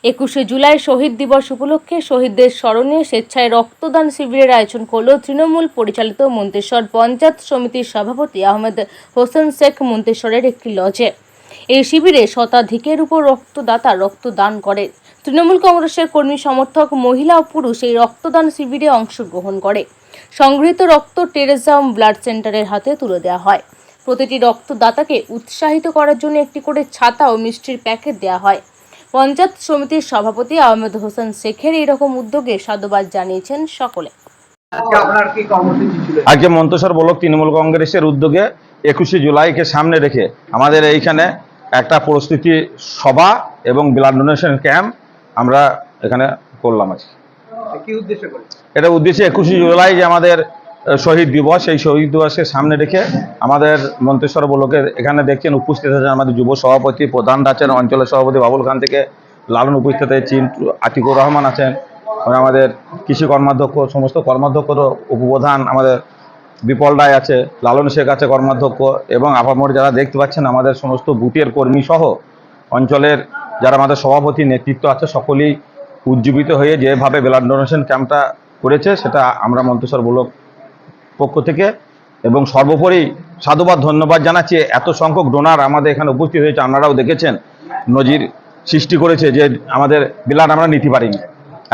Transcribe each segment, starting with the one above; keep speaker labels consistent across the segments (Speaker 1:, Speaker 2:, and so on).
Speaker 1: 21শে জুলাই শহীদ দিবস উপলক্ষে শহীদদের স্মরণে স্বেচ্ছায় রক্তদান শিবিরের আয়োজন করল তৃণমূল পরিচালিত মন্তেশ্বর পঞ্চায়েত সমিতির সভাপতি আহমেদ হোসেন শেখ মন্তেশ্বরের একটি লজে। এই শিবিরে শতাধিকের উপর রক্তদাতা রক্তদান করে। তৃণমূল কংগ্রেসের কর্মী সমর্থক মহিলা ও পুরুষ এই রক্তদান শিবিরে অংশগ্রহণ করে। সংগৃহীত রক্ত টেরেজা ব্লাড সেন্টারের হাতে তুলে দেওয়া হয়। প্রতিটি রক্তদাতাকে উৎসাহিত করার জন্য একটি করে ছাতা ও মিষ্টির প্যাকেট দেওয়া হয়। পঞ্চায়েত সমিতির সভাপতি আহমেদ হোসেন শেখের এইরকম উদ্যোগে সাধুবাদ জানিয়েছেন সকলে।
Speaker 2: আজকে মন্তেশ্বর ব্লক তৃণমূল কংগ্রেসের উদ্যোগে 21শে জুলাইকে সামনে রেখে আমাদের এইখানে একটা প্রস্তুতি সভা এবং ব্লাড ডোনেশন ক্যাম্প আমরা এখানে করলাম। আজকে
Speaker 3: কি উদ্দেশ্য করে
Speaker 2: এটা উদ্দেশ্যে 21শে জুলাই যে আমাদের শহীদ দিবস, এই শহীদ দিবসকে সামনে রেখে আমাদের মন্তেশ্বর ব্লকের এখানে দেখছেন উপস্থিত আছেন আমাদের যুব সভাপতি, প্রধান আছেন অঞ্চলের সভাপতি বাবুল খান থেকে লালন, উপস্থিত আছেন আতিকুর রহমান আছেন, আমাদের কৃষি কর্মাধ্যক্ষ, সমস্ত কর্মাধ্যক্ষ উপপ্রধান আমাদের বিপল রায় আছে, লালন শেখ আছে কর্মাধ্যক্ষ, এবং আপামর যারা দেখতে পাচ্ছেন আমাদের সমস্ত বুথের কর্মী সহ অঞ্চলের যারা আমাদের সভাপতি নেতৃত্ব আছে, সকলেই উজ্জীবিত হয়ে যেভাবে ব্লাড ডোনেশন ক্যাম্পটা করেছে সেটা আমরা মন্তেশ্বর ব্লক পক্ষ থেকে এবং সর্বোপরি সাধুবাদ ধন্যবাদ জানাচ্ছি। এত সংখ্যক ডোনার আমাদের এখানে উপস্থিত হয়েছে, আপনারাও দেখেছেন, নজির সৃষ্টি করেছে যে আমাদের ব্লাড আমরা নিতে পারিনি,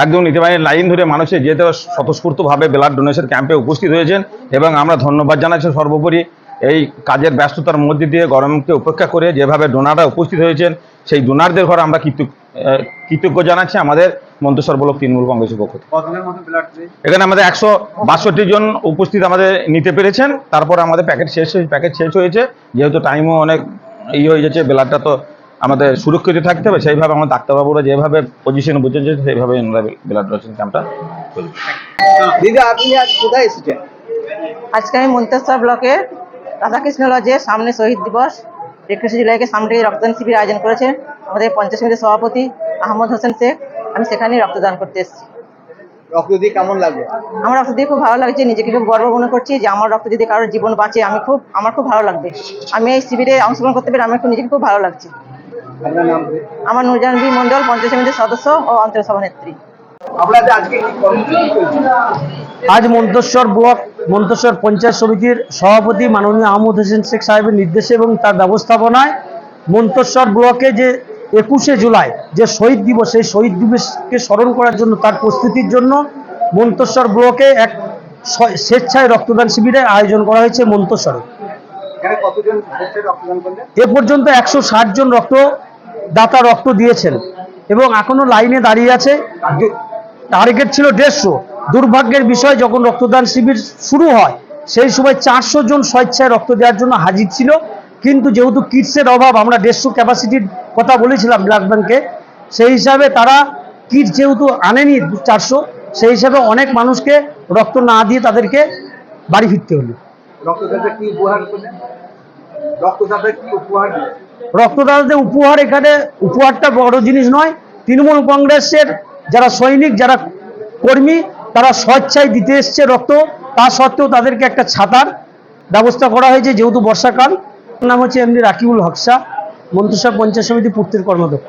Speaker 2: একদম নিতে পারিনি। লাইন ধরে মানুষের যেতে স্বতঃস্ফূর্তভাবে ব্লাড ডোনেশন ক্যাম্পে উপস্থিত হয়েছেন এবং আমরা ধন্যবাদ জানাচ্ছি। সর্বোপরি এই কাজের ব্যস্ততার মধ্যে দিয়ে গরমকে উপেক্ষা করে যেভাবে ডোনাররা উপস্থিত হয়েছেন সেই ডোনারদের ঘরে আমরা কৃতজ্ঞ জানাচ্ছি আমাদের মন্তেশ্বর ব্লক তৃণমূল কংগ্রেসের পক্ষ থেকে। এখানে আমাদের 162 জন উপস্থিত আমাদের নিতে পেরেছেন। তারপর আমাদের প্যাকেট শেষ হয়েছে, যেহেতু টাইমও অনেক হয়ে যাচ্ছে, ব্লাডটা তো আমাদের সুরক্ষিত থাকতে হবে, সেইভাবে আমার ডাক্তারবাবুরা যেভাবে পজিশন বুঝেছে সেইভাবে আমরা ব্লাড ডোনেশন ক্যাম্পটা করি।
Speaker 3: দিদি, আপনি আজ কোথায় এসেছেন?
Speaker 4: আজকে আমি মন্তেশ্বর ব্লকে রাধাকৃষ্ণ লজে সামনে শহীদ দিবস 21শে জুলাইকে সামনে রক্তদান শিবির আয়োজন করেছে আমাদের পঞ্চায়েত সমিতির সভাপতি আহমদ হোসেন শেখ। আমি সেখানেই রক্তদান করতে এসেছি।
Speaker 3: রক্ত দিয়ে কেমন লাগবে?
Speaker 4: আমার রক্ত দিয়ে খুব ভালো লাগছে, নিজেকে খুব গর্ব মনে করছি যে আমার রক্ত যদি কারোর জীবন বাঁচে আমার খুব ভালো লাগবে। আমি এই শিবিরে অংশগ্রহণ করতে পেরে আমার নিজেকে খুব ভালো লাগছে।
Speaker 3: আপনার নাম?
Speaker 4: আমার নুরজাহান মন্ডল, পঞ্চায়েত সমিতির সদস্য ও অঞ্চল সভানেত্রী।
Speaker 3: আপনাদের আজকে কি কর্মসূচি চলছে?
Speaker 5: আজ মন্তেশ্বর পঞ্চায়েত সমিতির সভাপতি মাননীয় আহমদ হোসেন শেখ সাহেবের নির্দেশে এবং তার ব্যবস্থাপনায় মন্তেশ্বর ব্লকে যে 21শে জুলাই যে শহীদ দিবস, সেই শহীদ দিবসকে স্মরণ করার জন্য, তার প্রস্তুতির জন্য মন্তেশ্বর ব্লকে এক স্বেচ্ছায় রক্তদান শিবিরের আয়োজন করা হয়েছে মন্তেশ্বরে।
Speaker 3: এখানে কতজন রক্তদান করলেন?
Speaker 5: এ পর্যন্ত 160 জন রক্তদাতা রক্ত দিয়েছেন এবং এখনো লাইনে দাঁড়িয়ে আছে। টার্গেট ছিল 150। দুর্ভাগ্যের বিষয়, যখন রক্তদান শিবির শুরু হয় সেই সময় 400 জন স্বেচ্ছায় রক্ত দেওয়ার জন্য হাজির ছিল, কিন্তু যেহেতু কিটসের অভাব, আমরা 150 ক্যাপাসিটির কথা বলেছিলাম ব্লাড ব্যাংকে, সেই হিসাবে তারা কিট যেহেতু আনেনি 400, সেই হিসাবে অনেক মানুষকে রক্ত না দিয়ে তাদেরকে বাড়ি ফিরতে হলো। রক্তদাতাদের উপহার, এখানে উপহারটা বড় জিনিস নয়। তৃণমূল কংগ্রেসের যারা সৈনিক, যারা কর্মী, তারা স্বেচ্ছায় দিতে এসছে রক্ত, তা সত্ত্বেও তাদেরকে একটা ছাতার ব্যবস্থা করা হয়েছে যেহেতু বর্ষাকাল। নাম হচ্ছে এমনি রাকিবুল হক শাহ, মন্তেশ্বর পঞ্চায়েত সমিতি পূর্তের কর্মাধ্যক্ষ।